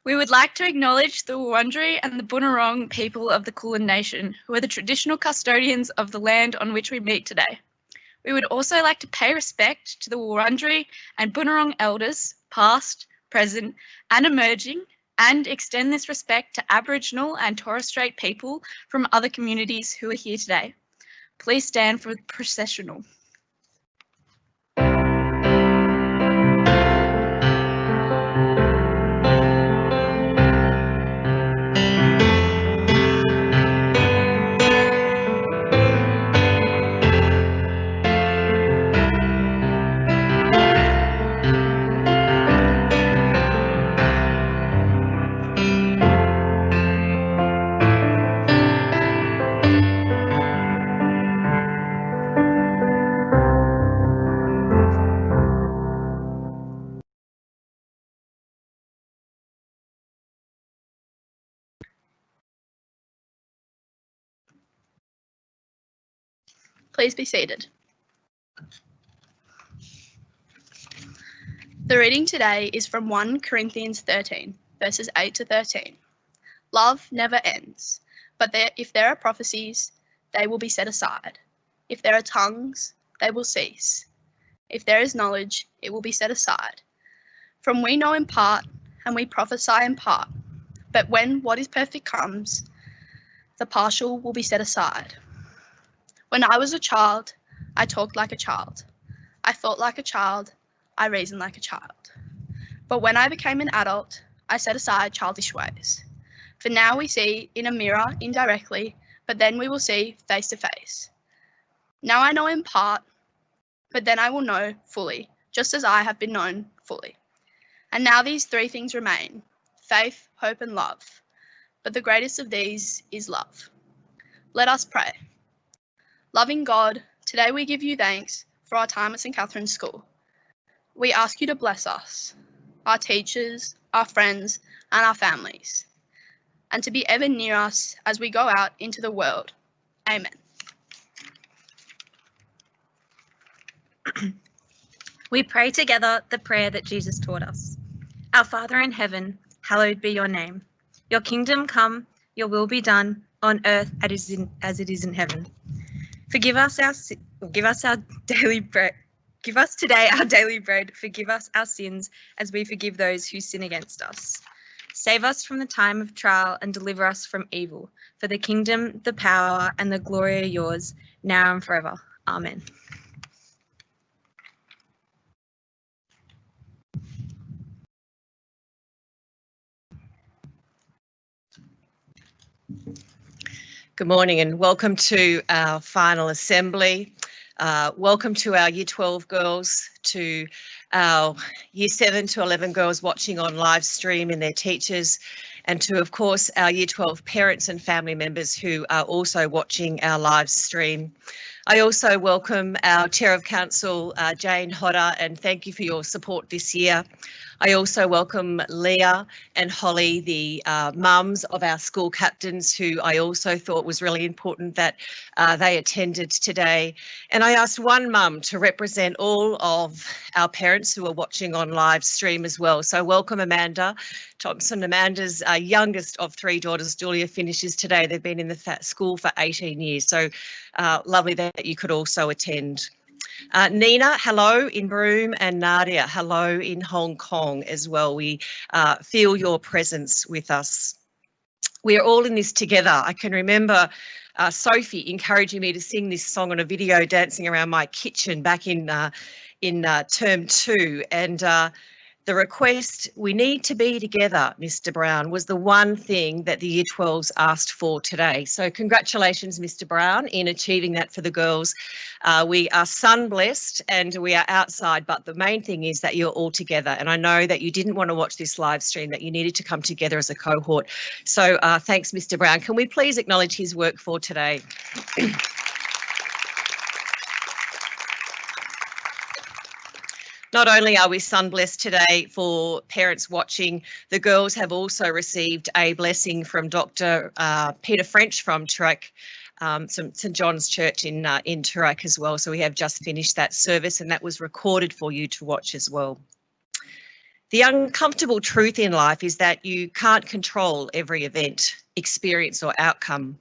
We would like to acknowledge the Wurundjeri and the Bunurong people of the Kulin Nation, who are the traditional custodians of the land on which we meet today. We would also like to pay respect to the Wurundjeri and Bunurong elders, past, present, and emerging, and extend this respect to Aboriginal and Torres Strait people from other communities who are here today. Please stand for the processional. Please be seated. The reading today is from 1 Corinthians 13, verses 8 to 13. Love never ends, but if there are prophecies, they will be set aside. If there are tongues, they will cease. If there is knowledge, it will be set aside. For we know in part, and we prophesy in part. But when what is perfect comes, the partial will be set aside. When I was a child, I talked like a child. I thought like a child. I reasoned like a child. But when I became an adult, I set aside childish ways. For now we see in a mirror indirectly, but then we will see face to face. Now I know in part, but then I will know fully, just as I have been known fully. And now these three things remain: faith, hope, and love. But the greatest of these is love. Let us pray. Loving God, today we give you thanks for our time at St. Catherine's School. We ask you to bless us, our teachers, our friends, and our families, and to be ever near us as we go out into the world. Amen. We pray together the prayer that Jesus taught us. Our Father in heaven, hallowed be your name. Your kingdom come, your will be done on earth as it is in heaven. Give us our daily bread. Give us today our daily bread. Forgive us our sins as we forgive those who sin against us. Save us from the time of trial and deliver us from evil. For the kingdom, the power, and the glory are yours, now and forever. Amen. Good morning and welcome to our final assembly. Welcome to our Year 12 girls, to our Year 7 to 11 girls watching on live stream and their teachers, and to, of course, our Year 12 parents and family members who are also watching our live stream. I also welcome our Chair of Council, Jane Hodder, and thank you for your support this year. I also welcome Leah and Holly, the mums of our school captains, who I also thought was really important that they attended today. And I asked one mum to represent all of our parents who are watching on live stream as well. So welcome Amanda Thompson. Amanda's youngest of three daughters, Julia, finishes today. They've been in the school for 18 years. So lovely that you could also attend. Nina, hello in Broome, and Nadia, hello in Hong Kong as well. We feel your presence with us. We are all in this together. I can remember Sophie encouraging me to sing this song on a video dancing around my kitchen back in term 2, and the request, we need to be together, Mr. Brown, was the one thing that the Year 12s asked for today. So congratulations, Mr. Brown, in achieving that for the girls. We are sun blessed and we are outside, but the main thing is that you're all together. And I know that you didn't want to watch this live stream, that you needed to come together as a cohort. So thanks, Mr. Brown. Can we please acknowledge his work for today? Not only are we sun blessed today for parents watching, the girls have also received a blessing from Dr. Peter French from Toorak, St John's Church in Toorak as well. So we have just finished that service and that was recorded for you to watch as well. The uncomfortable truth in life is that you can't control every event, experience or outcome.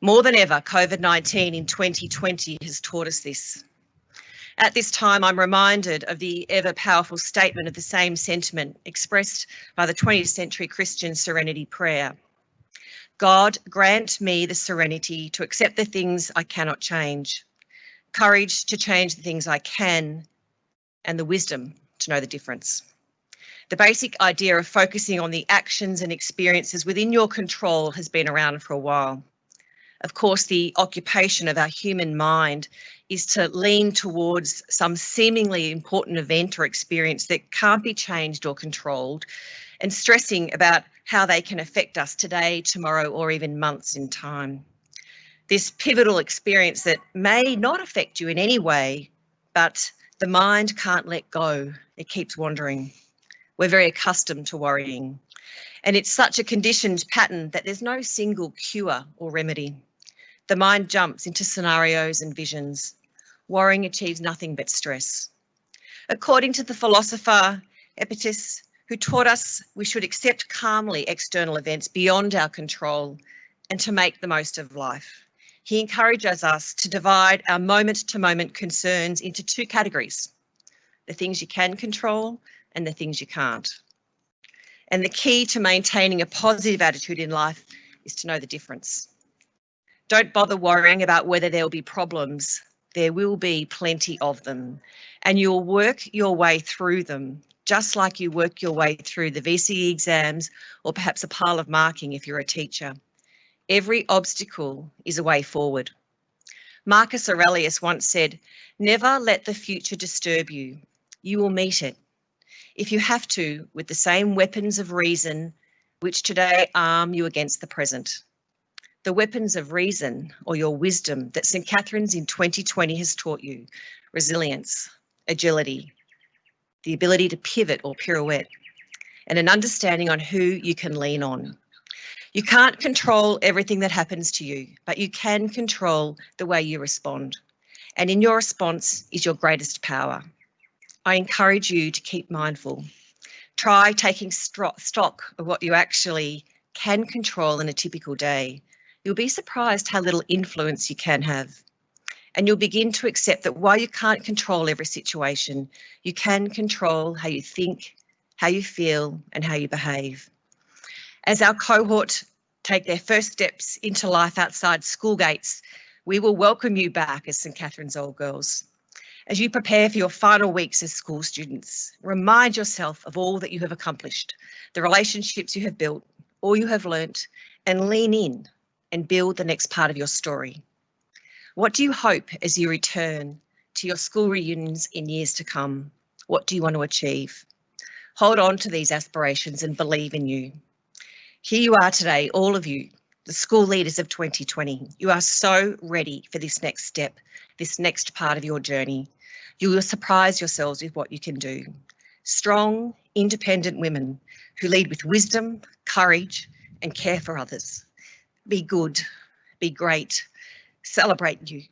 More than ever, COVID-19 in 2020 has taught us this. At this time, I'm reminded of the ever-powerful statement of the same sentiment expressed by the 20th century Christian serenity prayer. God, grant me the serenity to accept the things I cannot change, courage to change the things I can, and the wisdom to know the difference. The basic idea of focusing on the actions and experiences within your control has been around for a while. Of course, the occupation of our human mind is to lean towards some seemingly important event or experience that can't be changed or controlled, and stressing about how they can affect us today, tomorrow, or even months in time. This pivotal experience that may not affect you in any way, but the mind can't let go. It keeps wandering. We're very accustomed to worrying. And it's such a conditioned pattern that there's no single cure or remedy. The mind jumps into scenarios and visions. Worrying achieves nothing but stress. According to the philosopher Epictetus, who taught us we should accept calmly external events beyond our control and to make the most of life, he encourages us to divide our moment-to-moment concerns into two categories: the things you can control and the things you can't. And the key to maintaining a positive attitude in life is to know the difference. Don't bother worrying about whether there will be problems. There will be plenty of them, and you'll work your way through them, just like you work your way through the VCE exams or perhaps a pile of marking if you're a teacher. Every obstacle is a way forward. Marcus Aurelius once said, "Never let the future disturb you. You will meet it, if you have to, with the same weapons of reason which today arm you against the present." The weapons of reason, or your wisdom, that St. Catherine's in 2020 has taught you: resilience, agility, the ability to pivot or pirouette, and an understanding on who you can lean on. You can't control everything that happens to you, but you can control the way you respond. And in your response is your greatest power. I encourage you to keep mindful. Try taking stock of what you actually can control in a typical day. You'll be surprised how little influence you can have. And you'll begin to accept that while you can't control every situation, you can control how you think, how you feel, and how you behave. As our cohort take their first steps into life outside school gates, we will welcome you back as St. Catherine's Old Girls. As you prepare for your final weeks as school students, remind yourself of all that you have accomplished, the relationships you have built, all you have learnt, and lean in and build the next part of your story. What do you hope as you return to your school reunions in years to come? What do you want to achieve? Hold on to these aspirations and believe in you. Here you are today, all of you, the school leaders of 2020. You are so ready for this next step, this next part of your journey. You will surprise yourselves with what you can do. Strong, independent women who lead with wisdom, courage, and care for others. Be good, be great, celebrate you.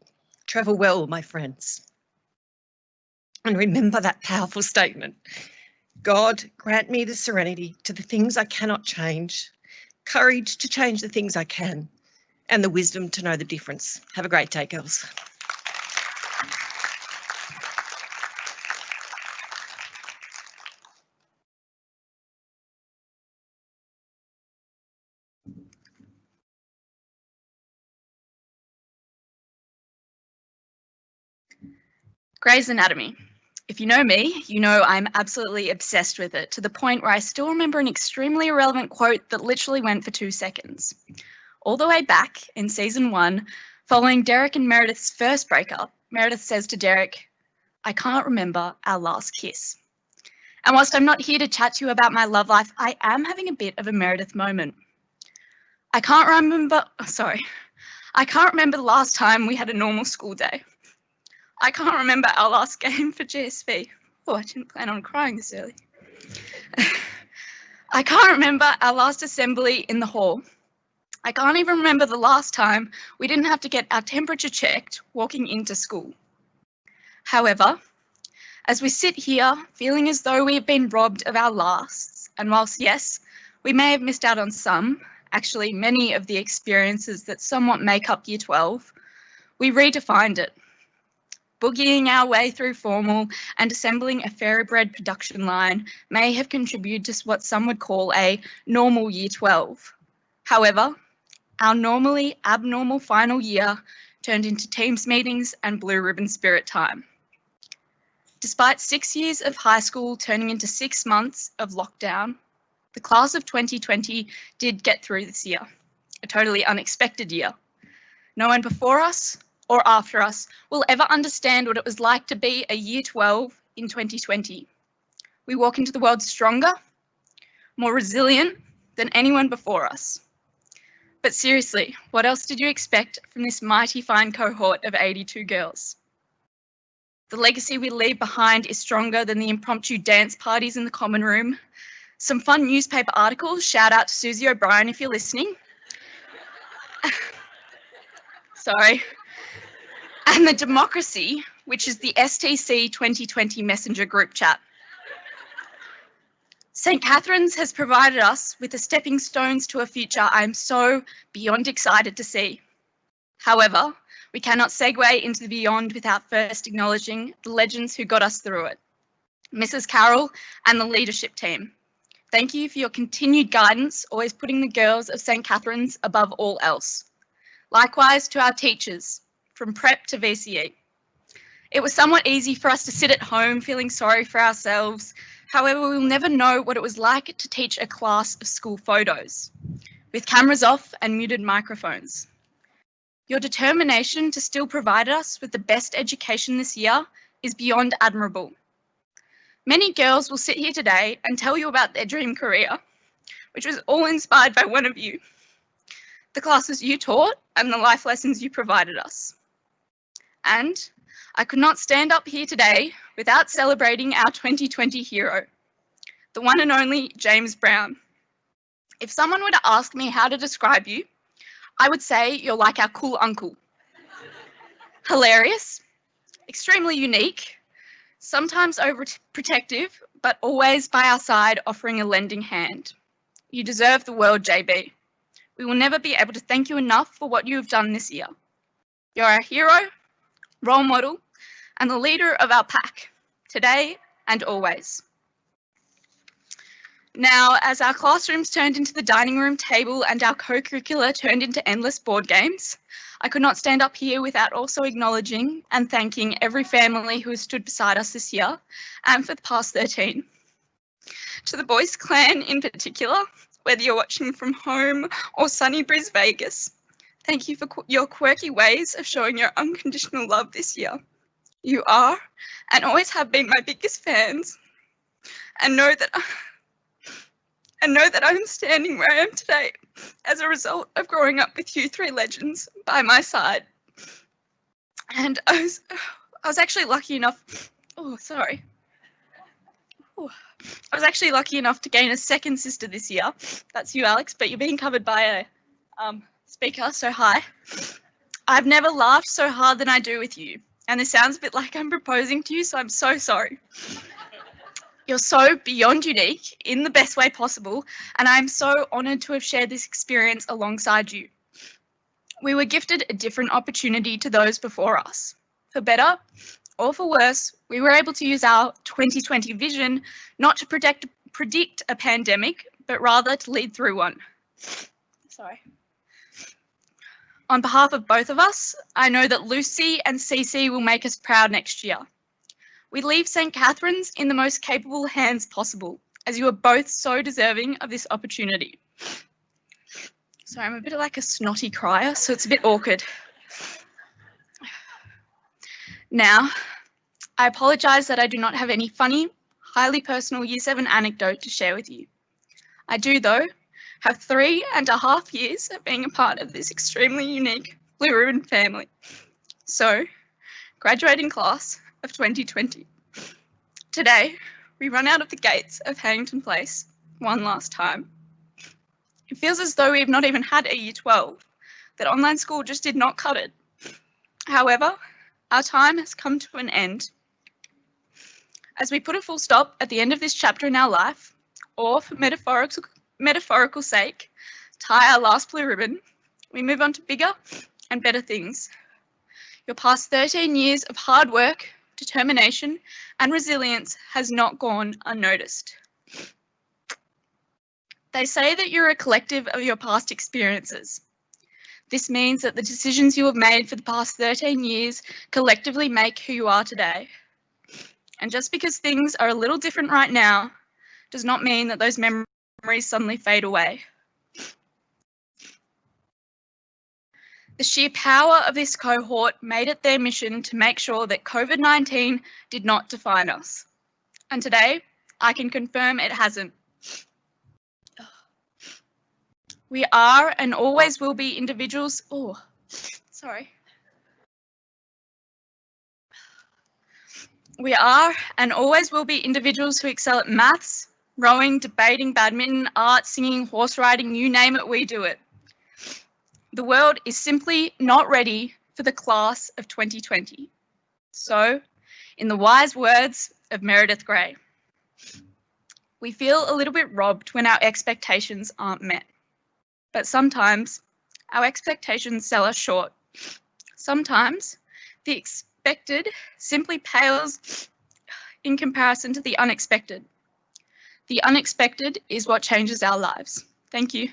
Travel well, my friends. And remember that powerful statement: God, grant me the serenity to the things I cannot change, courage to change the things I can, and the wisdom to know the difference. Have a great day, girls. Grey's Anatomy. If you know me, you know I'm absolutely obsessed with it, to the point where I still remember an extremely irrelevant quote that literally went for 2 seconds. All the way back in season 1, following Derek and Meredith's first breakup, Meredith says to Derek, "I can't remember our last kiss." And whilst I'm not here to chat to you about my love life, I am having a bit of a Meredith moment. I can't remember the last time we had a normal school day. I can't remember our last game for GSV. Oh, I didn't plan on crying this early. I can't remember our last assembly in the hall. I can't even remember the last time we didn't have to get our temperature checked walking into school. However, As we sit here, feeling as though we have been robbed of our lasts, and whilst yes, we may have missed out on some, actually many of the experiences that somewhat make up Year 12, we redefined it. Boogieing our way through formal and assembling a thoroughbred production line may have contributed to what some would call a normal Year 12. However, our normally abnormal final year turned into Teams meetings and blue ribbon spirit time. Despite 6 years of high school turning into 6 months of lockdown, the class of 2020 did get through this year, a totally unexpected year. No one before us or after us will ever understand what it was like to be a Year 12 in 2020. We walk into the world stronger, more resilient than anyone before us. But seriously, what else did you expect from this mighty fine cohort of 82 girls? The legacy we leave behind is stronger than the impromptu dance parties in the common room, some fun newspaper articles, shout out to Susie O'Brien if you're listening. Sorry. And the democracy, which is the STC 2020 Messenger group chat. St. Catherine's has provided us with the stepping stones to a future I am so beyond excited to see. However, we cannot segue into the beyond without first acknowledging the legends who got us through it. Mrs. Carroll and the leadership team. Thank you for your continued guidance, always putting the girls of St. Catherine's above all else. Likewise to our teachers, from prep to VCE. It was somewhat easy for us to sit at home feeling sorry for ourselves. However, we will never know what it was like to teach a class of school photos, with cameras off and muted microphones. Your determination to still provide us with the best education this year is beyond admirable. Many girls will sit here today and tell you about their dream career, which was all inspired by one of you, the classes you taught and the life lessons you provided us. And I could not stand up here today without celebrating our 2020 hero, the one and only James Brown. If someone were to ask me how to describe you, I would say you're like our cool uncle. Hilarious, extremely unique, sometimes overprotective, but always by our side offering a lending hand. You deserve the world, JB. We will never be able to thank you enough for what you have done this year. You're our hero, role model, and the leader of our pack, today and always. Now, as our classrooms turned into the dining room table and our co-curricular turned into endless board games, I could not stand up here without also acknowledging and thanking every family who has stood beside us this year and for the past 13. To the Boys Clan in particular, whether you're watching from home or sunny Bris Vegas, thank you for your quirky ways of showing your unconditional love this year. You are and always have been my biggest fans, and know that I'm standing where I am today as a result of growing up with you three legends by my side. And I was actually lucky enough, I was actually lucky enough to gain a second sister this year. That's you, Alex, but you're being covered by a speaker, so hi. I've never laughed so hard than I do with you. And this sounds a bit like I'm proposing to you, so I'm so sorry. You're so beyond unique in the best way possible, and I'm so honoured to have shared this experience alongside you. We were gifted a different opportunity to those before us. For better or for worse, we were able to use our 2020 vision not to predict a pandemic, but rather to lead through one. Sorry. On behalf of both of us, I know that Lucy and Cece will make us proud next year. We leave St. Catherine's in the most capable hands possible, as you are both so deserving of this opportunity. Sorry, I'm a bit like a snotty crier, so it's a bit awkward. Now, I apologise that I do not have any funny, highly personal Year 7 anecdote to share with you. I do, though, have 3.5 years of being a part of this extremely unique Blue Ribbon family. So, graduating class of 2020. Today, we run out of the gates of Harrington Place one last time. It feels as though we have not even had a Year 12, that online school just did not cut it. However, our time has come to an end. As we put a full stop at the end of this chapter in our life, or for metaphorical sake, tie our last blue ribbon, we move on to bigger and better things. Your past 13 years of hard work, determination, and resilience has not gone unnoticed. They say that you're a collective of your past experiences. This means that the decisions you have made for the past 13 years collectively make who you are today. And just because things are a little different right now does not mean that those memories suddenly fade away. The sheer power of this cohort made it their mission to make sure that COVID-19 did not define us. And today, I can confirm it hasn't. We are and always will be individuals. We are and always will be individuals who excel at maths, rowing, debating, badminton, art, singing, horse riding, you name it, we do it. The world is simply not ready for the class of 2020. So, in the wise words of Meredith Grey, we feel a little bit robbed when our expectations aren't met. But sometimes our expectations sell us short. Sometimes the expected simply pales in comparison to the unexpected. The unexpected is what changes our lives. Thank you.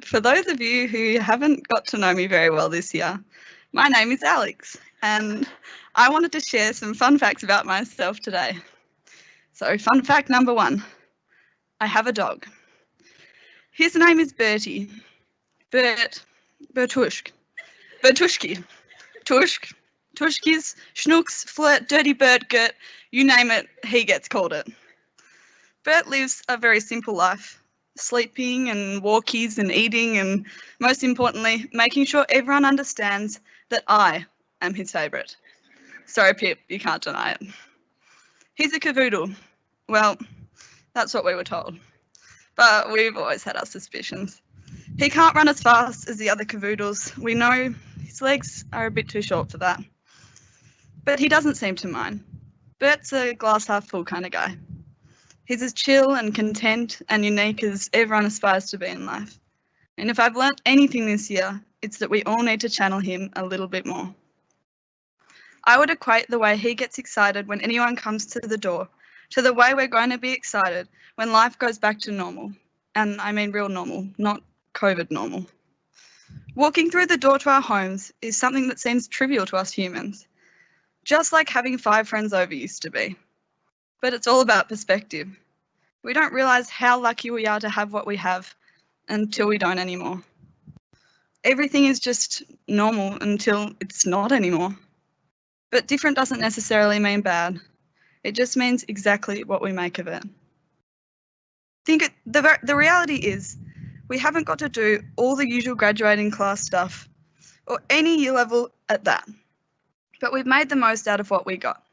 For those of you who haven't got to know me very well this year, my name is Alex, and I wanted to share some fun facts about myself today. So, fun fact number 1, I have a dog. His name is Bertie. Bertushki, Tushkis, Schnooks, Flirt, Dirty Bird, Gert, you name it, he gets called it. Bert lives a very simple life, sleeping and walkies and eating, and most importantly, making sure everyone understands that I am his favourite. Sorry, Pip, you can't deny it. He's a cavoodle. Well, that's what we were told, but we've always had our suspicions. He can't run as fast as the other cavoodles. We know his legs are a bit too short for that, but he doesn't seem to mind. Bert's a glass half full kind of guy. He's as chill and content and unique as everyone aspires to be in life. And if I've learnt anything this year, it's that we all need to channel him a little bit more. I would equate the way he gets excited when anyone comes to the door to the way we're going to be excited when life goes back to normal. And I mean real normal, not COVID normal. Walking through the door to our homes is something that seems trivial to us humans, just like having 5 friends over used to be. But it's all about perspective. We don't realise how lucky we are to have what we have until we don't anymore. Everything is just normal until it's not anymore. But different doesn't necessarily mean bad. It just means exactly what we make of it. The reality is we haven't got to do all the usual graduating class stuff or any year level at that, but we've made the most out of what we got.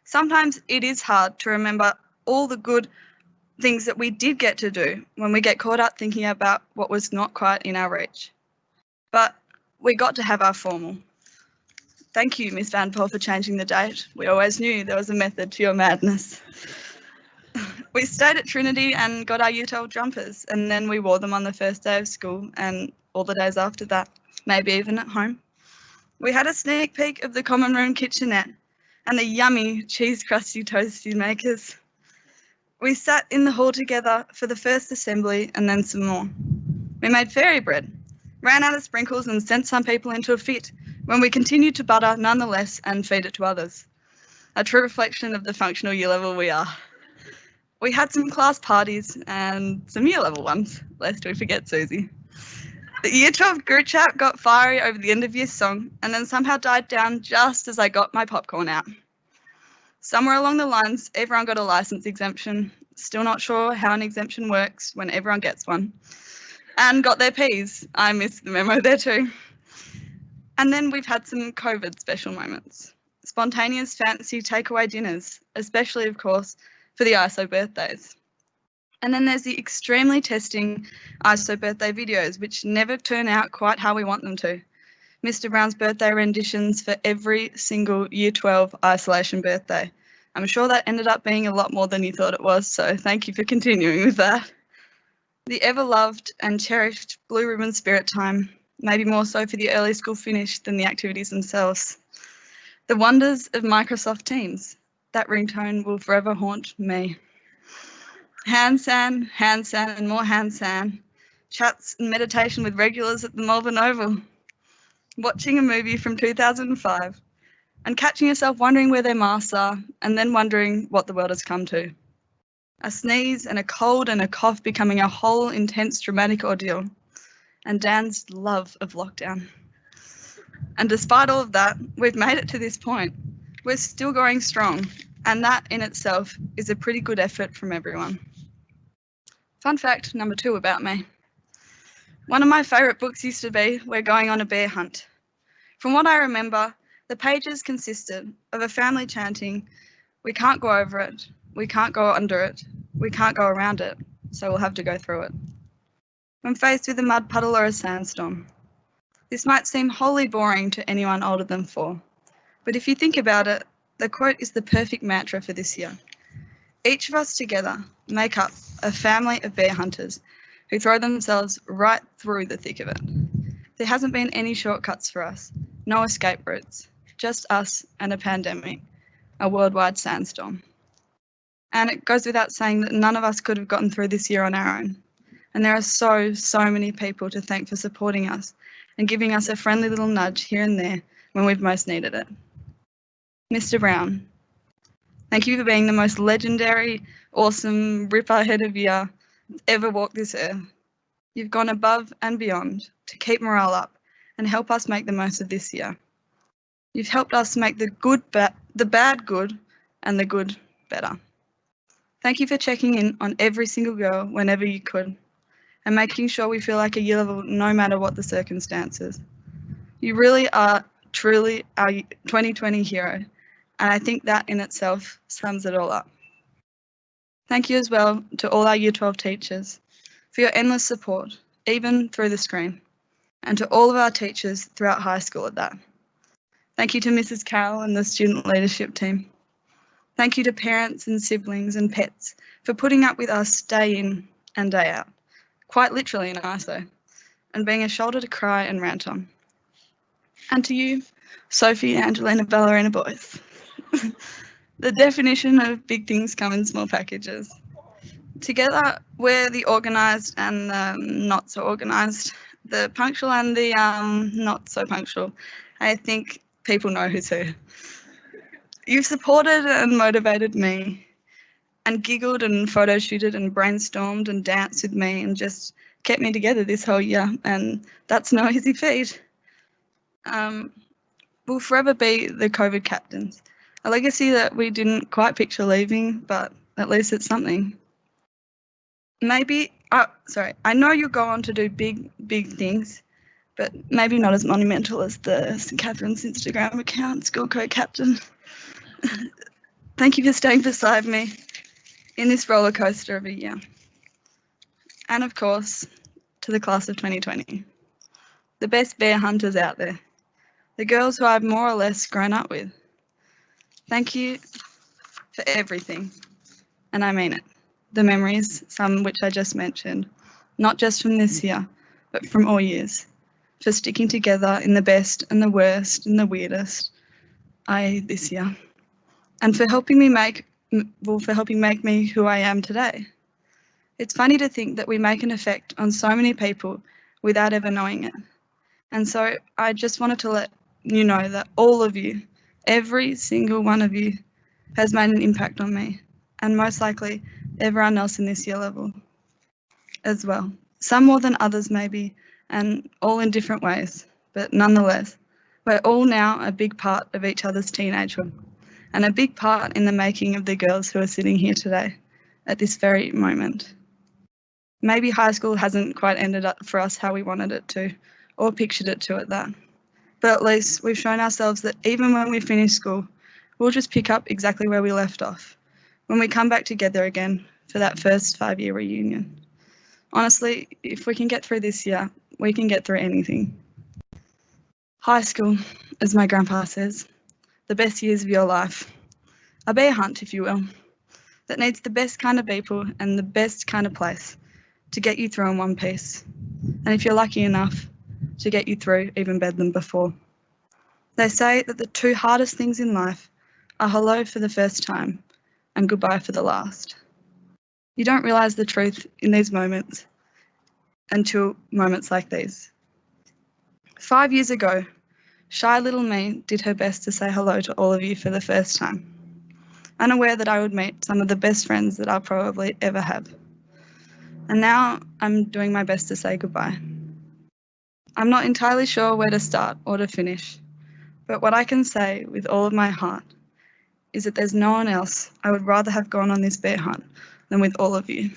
Sometimes it is hard to remember all the good things that we did get to do when we get caught up thinking about what was not quite in our reach. But we got to have our formal. Thank you, Miss Van Pol, for changing the date. We always knew there was a method to your madness. We stayed at Trinity and got our Y12 jumpers, and then we wore them on the first day of school and all the days after that, maybe even at home. We had a sneak peek of the common room kitchenette and the yummy cheese crusty toasty makers. We sat in the hall together for the first assembly and then some more. We made fairy bread, ran out of sprinkles and sent some people into a fit when we continued to butter nonetheless and feed it to others. A true reflection of the functional year level we are. We had some class parties and some year level ones, lest we forget Susie. The year 12 group chat got fiery over the end of year song and then somehow died down just as I got my popcorn out. Somewhere along the lines, everyone got a license exemption. Still not sure how an exemption works when everyone gets one. And got their Ps. I missed the memo there too. And then we've had some COVID special moments. Spontaneous fancy takeaway dinners, especially of course for the ISO birthdays. And then there's the extremely testing ISO birthday videos, which never turn out quite how we want them to. Mr. Brown's birthday renditions for every single year 12 isolation birthday. I'm sure that ended up being a lot more than you thought it was, so thank you for continuing with that. The ever-loved and cherished Blue Ribbon Spirit Time, maybe more so for the early school finish than the activities themselves. The wonders of Microsoft Teams. That ringtone will forever haunt me. Hand san, and more hand san. Chats and meditation with regulars at the Melbourne Oval. Watching a movie from 2005 and catching yourself wondering where their masks are and then wondering what the world has come to. A sneeze and a cold and a cough becoming a whole intense dramatic ordeal. And Dan's love of lockdown. And despite all of that, we've made it to this point. We're still going strong, and that in itself is a pretty good effort from everyone. Fun fact number 2 about me. One of my favourite books used to be We're Going on a Bear Hunt. From what I remember, the pages consisted of a family chanting, "We can't go over it, we can't go under it, we can't go around it, so we'll have to go through it." When faced with a mud puddle or a sandstorm. This might seem wholly boring to anyone older than 4, but if you think about it, the quote is the perfect mantra for this year. Each of us together make up a family of bear hunters who throw themselves right through the thick of it. There hasn't been any shortcuts for us, no escape routes, just us and a pandemic, a worldwide sandstorm. And it goes without saying that none of us could have gotten through this year on our own. And there are so many people to thank for supporting us and giving us a friendly little nudge here and there when we've most needed it. Mr. Brown, thank you for being the most legendary, awesome, ripper head of year that's ever walked this earth. You've gone above and beyond to keep morale up and help us make the most of this year. You've helped us make the bad good and the good better. Thank you for checking in on every single girl whenever you could and making sure we feel like a year level no matter what the circumstances. You really are truly our 2020 hero, and I think that in itself sums it all up. Thank you as well to all our Year 12 teachers for your endless support, even through the screen, and to all of our teachers throughout high school at that. Thank you to Mrs. Carroll and the student leadership team. Thank you to parents and siblings and pets for putting up with us day in and day out, quite literally in ISO, and being a shoulder to cry and rant on. And to you, Sophie, Angelina, Ballerina boys. The definition of big things come in small packages. Together, we're the organised and the not so organised, the punctual and the not so punctual. I think people know who's who. You've supported and motivated me and giggled and photo shooted and brainstormed and danced with me and just kept me together this whole year, and that's no easy feat. We'll forever be the COVID captains, a legacy that we didn't quite picture leaving, but at least it's something. I know you'll go on to do big things, but maybe not as monumental as the St. Catherine's Instagram account, school co-captain. Thank you for staying beside me in this roller coaster of a year. And of course, to the class of 2020, the best bear hunters out there, the girls who I've more or less grown up with. Thank you for everything, and I mean it. The memories, some which I just mentioned, not just from this year, but from all years, for sticking together in the best and the worst and the weirdest, i.e. this year, and for helping make me who I am today. It's funny to think that we make an effect on so many people without ever knowing it. And so I just wanted to let you know that all of you, every single one of you, has made an impact on me, and most likely everyone else in this year level as well. Some more than others maybe, and all in different ways, but nonetheless, we're all now a big part of each other's teenagehood and a big part in the making of the girls who are sitting here today at this very moment. Maybe high school hasn't quite ended up for us how we wanted it to, or pictured it to at that. But at least we've shown ourselves that even when we finish school, we'll just pick up exactly where we left off, when we come back together again for that first 5-year reunion. Honestly, if we can get through this year, we can get through anything. High school, as my grandpa says, the best years of your life. A bear hunt, if you will, that needs the best kind of people and the best kind of place to get you through in one piece. And if you're lucky enough, to get you through even better than before. They say that the two hardest things in life are hello for the first time and goodbye for the last. You don't realise the truth in these moments until moments like these. 5 years ago, shy little me did her best to say hello to all of you for the first time, unaware that I would meet some of the best friends that I'll probably ever have. And now I'm doing my best to say goodbye. I'm not entirely sure where to start or to finish, but what I can say with all of my heart is that there's no one else I would rather have gone on this bear hunt than with all of you.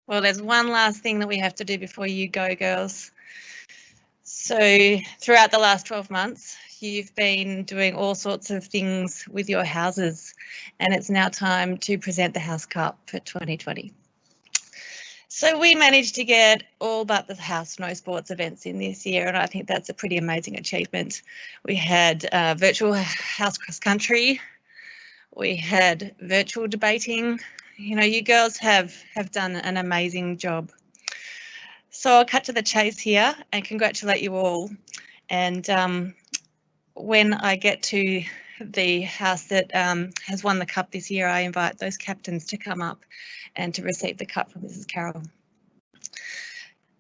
Well, there's one last thing that we have to do before you go, girls. So throughout the last 12 months, you've been doing all sorts of things with your houses, and it's now time to present the House Cup for 2020. So we managed to get all but the house snow sports events in this year, and I think that's a pretty amazing achievement. We had virtual house cross country, we had virtual debating. You know, you girls have done an amazing job. So I'll cut to the chase here and congratulate you all. And when I get to the house that has won the cup this year, I invite those captains to come up and to receive the cup from Mrs. Carroll.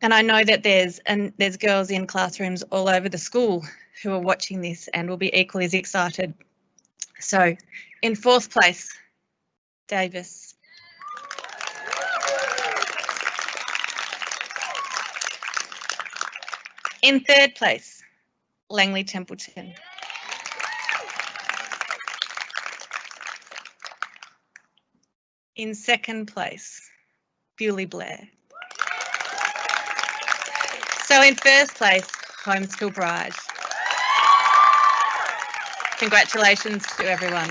And I know that there's girls in classrooms all over the school who are watching this and will be equally as excited. So in 4th place, Davis. In 3rd place, Langley Templeton. In 2nd place, Bewley Blair. So in 1st place, Homeschool Bride. Congratulations to everyone.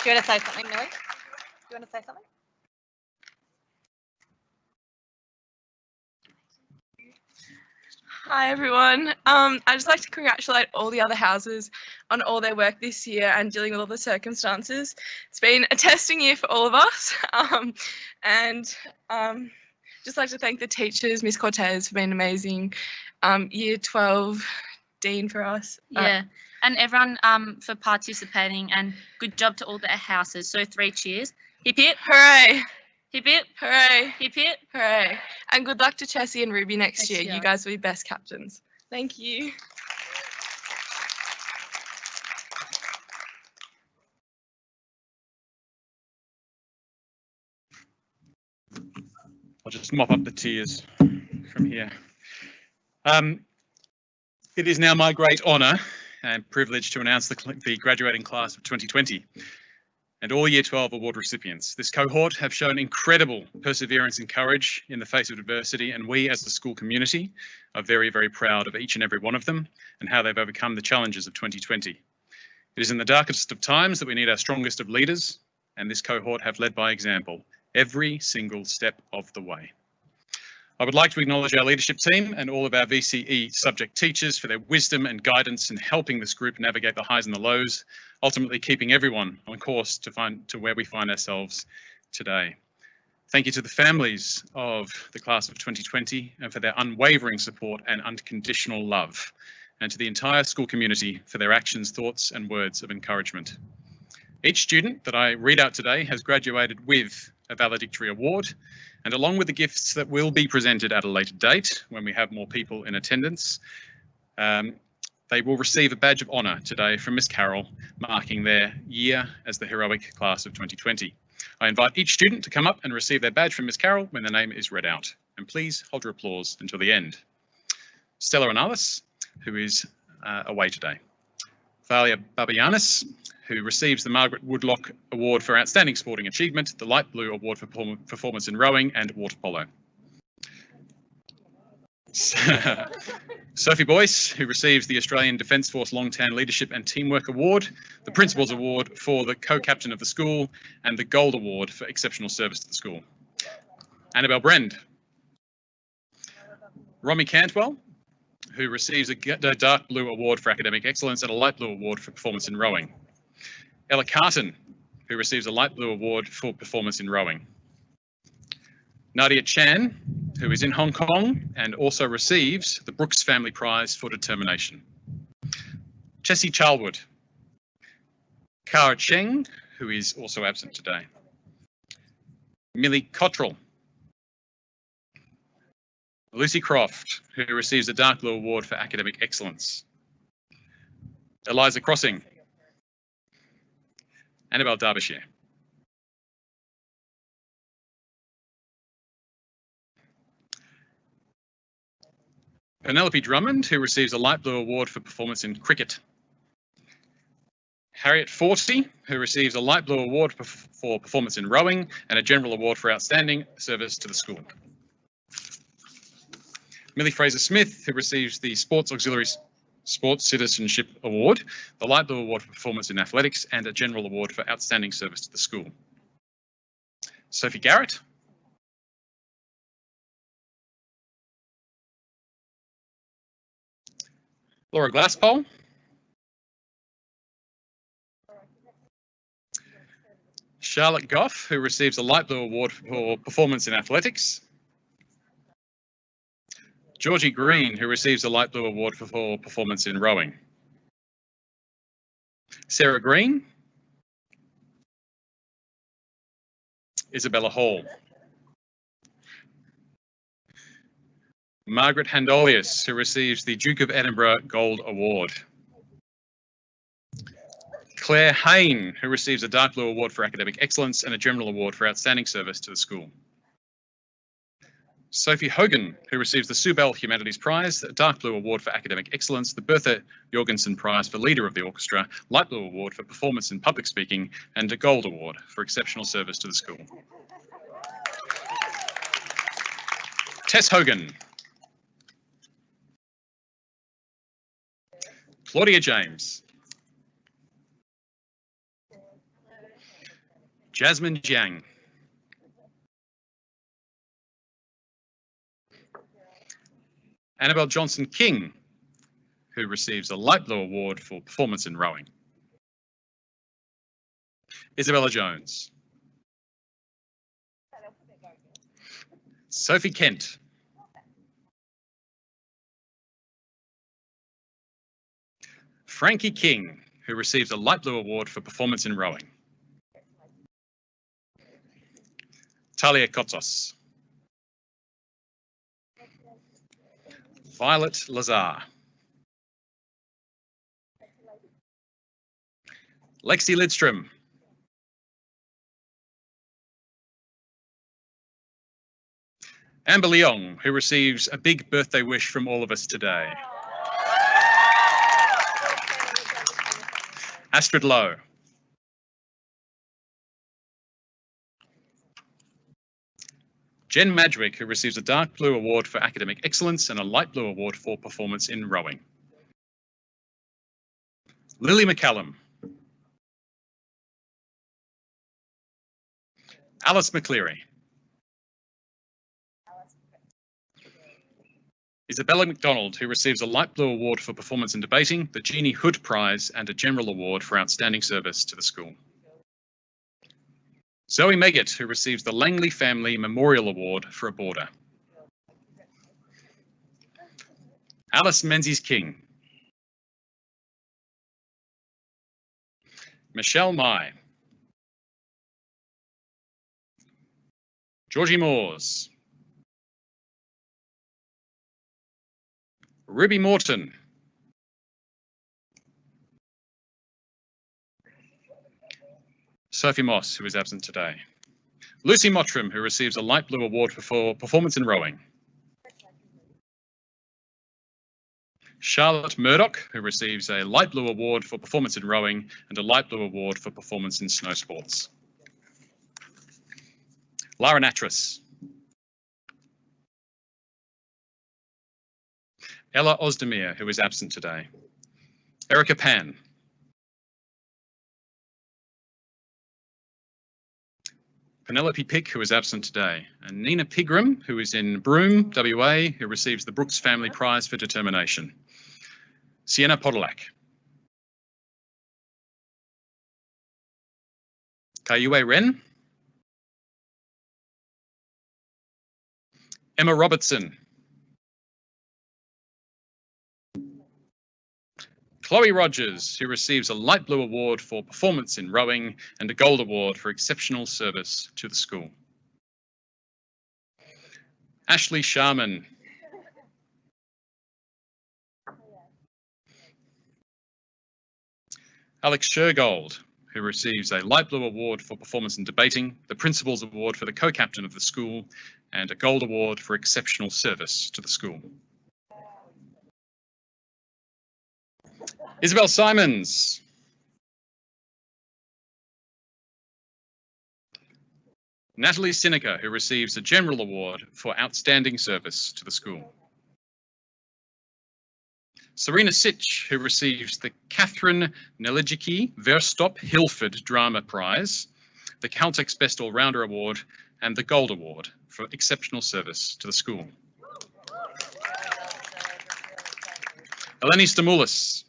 Do you want to say something, Millie? Do you want to say something? Hi everyone. I'd just like to congratulate all the other houses on all their work this year and dealing with all the circumstances. It's been a testing year for all of us, and just like to thank the teachers, Miss Cortez, for being amazing. Year 12 Dean for us. Yeah, and everyone for participating, and good job to all the houses. So 3 cheers. Hip hip. Hooray! Hip hip. Hooray! Hip hip. Hooray! And good luck to Chessie and Ruby next year. year. You guys will be best captains. Thank you. I'll just mop up the tears from here. It is now my great honour and privilege to announce the graduating class of 2020 and all Year 12 award recipients. This cohort have shown incredible perseverance and courage in the face of adversity, and we as a school community are very, very proud of each and every one of them and how they've overcome the challenges of 2020. It is in the darkest of times that we need our strongest of leaders, and this cohort have led by example every single step of the way. I would like to acknowledge our leadership team and all of our VCE subject teachers for their wisdom and guidance in helping this group navigate the highs and the lows, ultimately keeping everyone on course to where we find ourselves today. Thank you to the families of the class of 2020 and for their unwavering support and unconditional love, and to the entire school community for their actions, thoughts and words of encouragement. Each student that I read out today has graduated with a valedictory award, and along with the gifts that will be presented at a later date when we have more people in attendance, they will receive a badge of honour today from Miss Carroll, marking their year as the heroic class of 2020. I invite each student to come up and receive their badge from Miss Carroll when their name is read out, and please hold your applause until the end. Stella Analis, who is away today. Thalia Babianis, who receives the Margaret Woodlock Award for Outstanding Sporting Achievement, the Light Blue Award for Performance in Rowing and Water Polo. Sophie Boyce, who receives the Australian Defence Force Longtan Leadership and Teamwork Award, the Principal's Award for the Co-Captain of the School, and the Gold Award for Exceptional Service to the School. Annabelle Brend. Romy Cantwell, who receives a Dark Blue Award for Academic Excellence and a Light Blue Award for Performance in Rowing. Ella Carton, who receives a Light Blue Award for Performance in Rowing. Nadia Chan, who is in Hong Kong and also receives the Brooks Family Prize for Determination. Chessie Charlwood. Kara Cheng, who is also absent today. Millie Cottrell. Lucy Croft, who receives a Dark Blue Award for Academic Excellence. Eliza Crossing. Annabelle Derbyshire. Penelope Drummond, who receives a Light Blue Award for Performance in Cricket. Harriet Forty, who receives a Light Blue Award for Performance in Rowing and a General Award for Outstanding Service to the School. Millie Fraser-Smith, who receives the Sports Auxiliary Sports Citizenship Award, the Light Blue Award for Performance in Athletics, and a General Award for Outstanding Service to the School. Sophie Garrett. Laura Glasspole. Charlotte Goff, who receives a Light Blue Award for Performance in Athletics. Georgie Green, who receives a Light Blue Award for Performance in Rowing. Sarah Green. Isabella Hall. Margaret Handolius, who receives the Duke of Edinburgh Gold Award. Claire Hain, who receives a Dark Blue Award for Academic Excellence and a General Award for Outstanding Service to the School. Sophie Hogan, who receives the Sue Bell Humanities Prize, the Dark Blue Award for Academic Excellence, the Bertha Jorgensen Prize for Leader of the Orchestra, Light Blue Award for Performance in Public Speaking, and a Gold Award for Exceptional Service to the School. Tess Hogan. Claudia James. Jasmine Jiang. Annabelle Johnson King, who receives a Light Blue Award for Performance in Rowing. Isabella Jones. Sophie Kent. Frankie King, who receives a Light Blue Award for Performance in Rowing. Talia Kotos. Violet Lazar. Lexi Lidstrom. Amber Leong, who receives a big birthday wish from all of us today. Astrid Lowe. Jen Madgwick, who receives a Dark Blue Award for Academic Excellence and a Light Blue Award for Performance in Rowing. Lily McCallum. Alice McCleary. Isabella McDonald, who receives a Light Blue Award for performance in debating, the Jeannie Hood Prize, and a General Award for outstanding service to the school. Zoe Meggitt, who receives the Langley Family Memorial Award for a boarder. Alice Menzies King. Michelle Mai. Georgie Moores. Ruby Morton. Sophie Moss, who is absent today. Lucy Mottram, who receives a Light Blue Award for performance in rowing. Charlotte Murdoch, who receives a Light Blue Award for performance in rowing and a Light Blue Award for performance in snow sports. Lara Natras. Ella Ozdemir, who is absent today. Erica Pan. Penelope Pick, who is absent today. And Nina Pigram, who is in Broome, WA, who receives the Brooks Family Prize for Determination. Sienna Podolak. Kayue Ren. Emma Robertson. Chloe Rogers, who receives a Light Blue Award for performance in rowing and a Gold Award for exceptional service to the school. Ashley Sharman. Alex Shergold, who receives a Light Blue Award for performance in debating, the Principal's Award for the co-captain of the school, and a Gold Award for exceptional service to the school. Isabel Simons. Natalie Sinica, who receives a General Award for outstanding service to the school. Serena Sitch, who receives the Catherine Neligicki Verstop Hilford Drama Prize, the Caltex Best All-Rounder Award, and the Gold Award for exceptional service to the school. Eleni Stamoulis.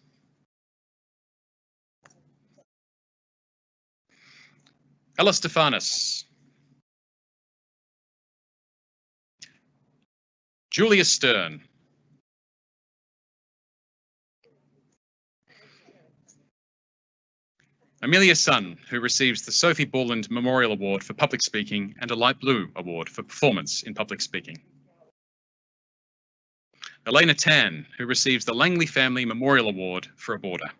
Ella Stefanis. Julia Stern. Amelia Sun, who receives the Sophie Borland Memorial Award for Public Speaking and a Light Blue Award for Performance in Public Speaking. Elena Tan, who receives the Langley Family Memorial Award for a boarder.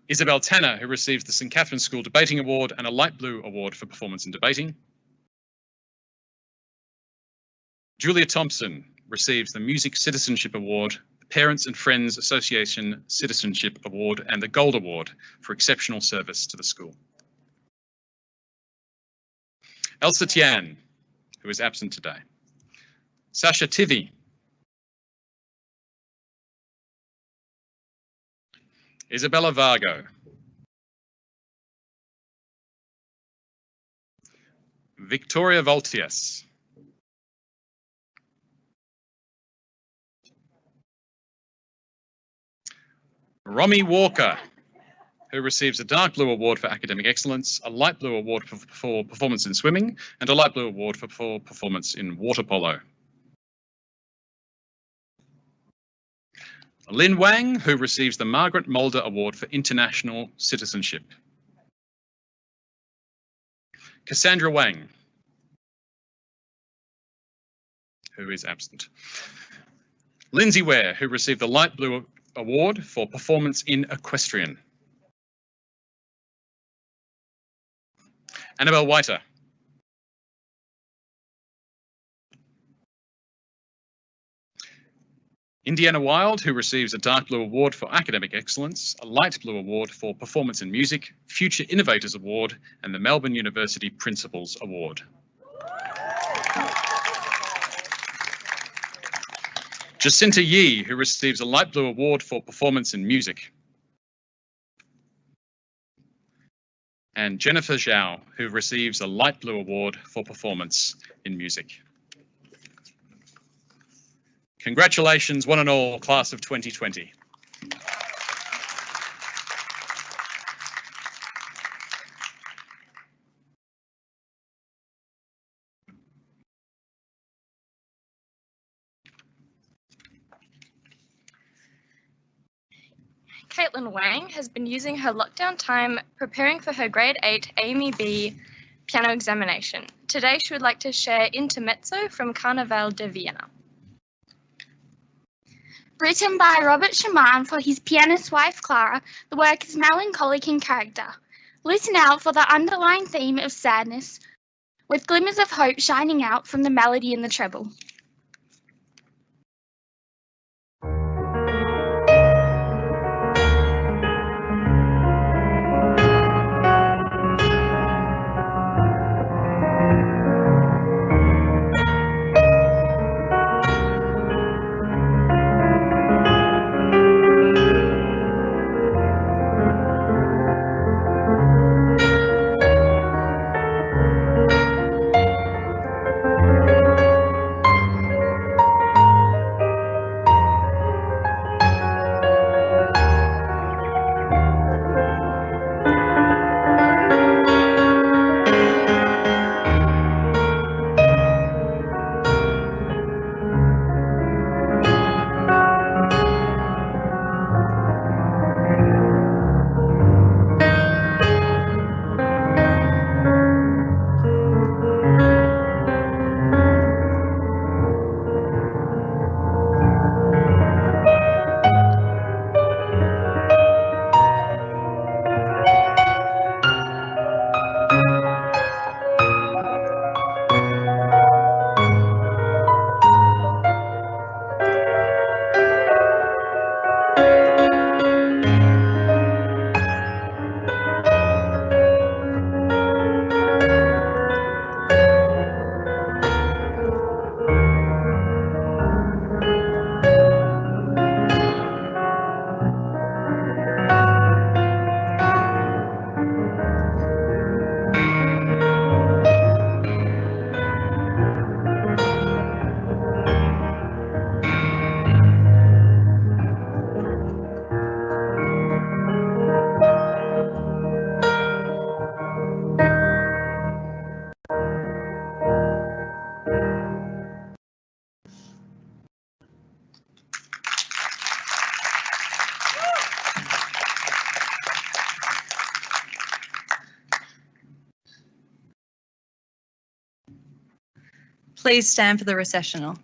Isabel Tanner, who receives the St Catherine's School Debating Award and a Light Blue Award for Performance in Debating. Julia Thompson receives the Music Citizenship Award, the Parents and Friends Association Citizenship Award, and the Gold Award for exceptional service to the school. Elsa Tian, who is absent today. Sasha Tivy. Isabella Vargo. Victoria Voltius. Romy Walker, who receives a Dark Blue Award for Academic Excellence, a Light Blue Award for Performance in Swimming, and a Light Blue Award for Performance in Water Polo. Lynn Wang, who receives the Margaret Mulder Award for International Citizenship. Cassandra Wang, who is absent. Lindsay Ware, who received the Light Blue Award for Performance in Equestrian. Annabelle Whiter. Indiana Wild, who receives a Dark Blue Award for Academic Excellence, a Light Blue Award for Performance in Music, Future Innovators Award, and the Melbourne University Principals Award. Jacinta Yee, who receives a Light Blue Award for Performance in Music. And Jennifer Zhao, who receives a Light Blue Award for Performance in Music. Congratulations, one and all, class of 2020. Caitlin Wang has been using her lockdown time preparing for her grade 8 Amy B piano examination. Today she would like to share Intermezzo from Carnaval de Vienna. Written by Robert Schumann for his pianist wife Clara, the work is melancholic in character. Listen out for the underlying theme of sadness, with glimmers of hope shining out from the melody in the treble. Please stand for the recessional.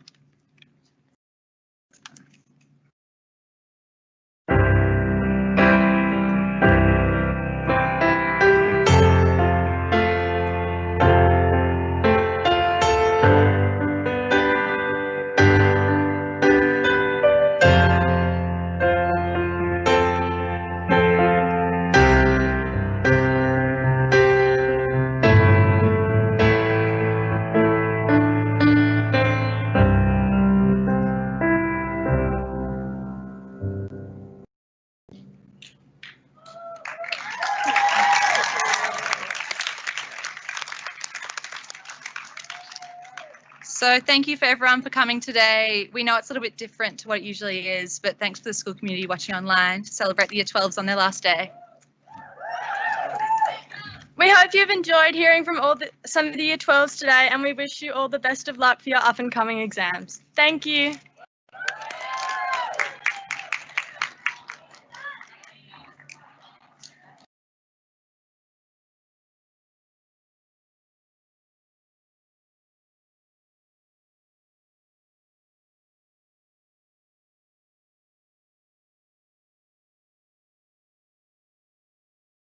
So thank you for everyone for coming today. We know it's a little bit different to what it usually is, but thanks to the school community watching online to celebrate the Year 12s on their last day. We hope you've enjoyed hearing from some of the Year 12s today, and we wish you all the best of luck for your up and coming exams. Thank you.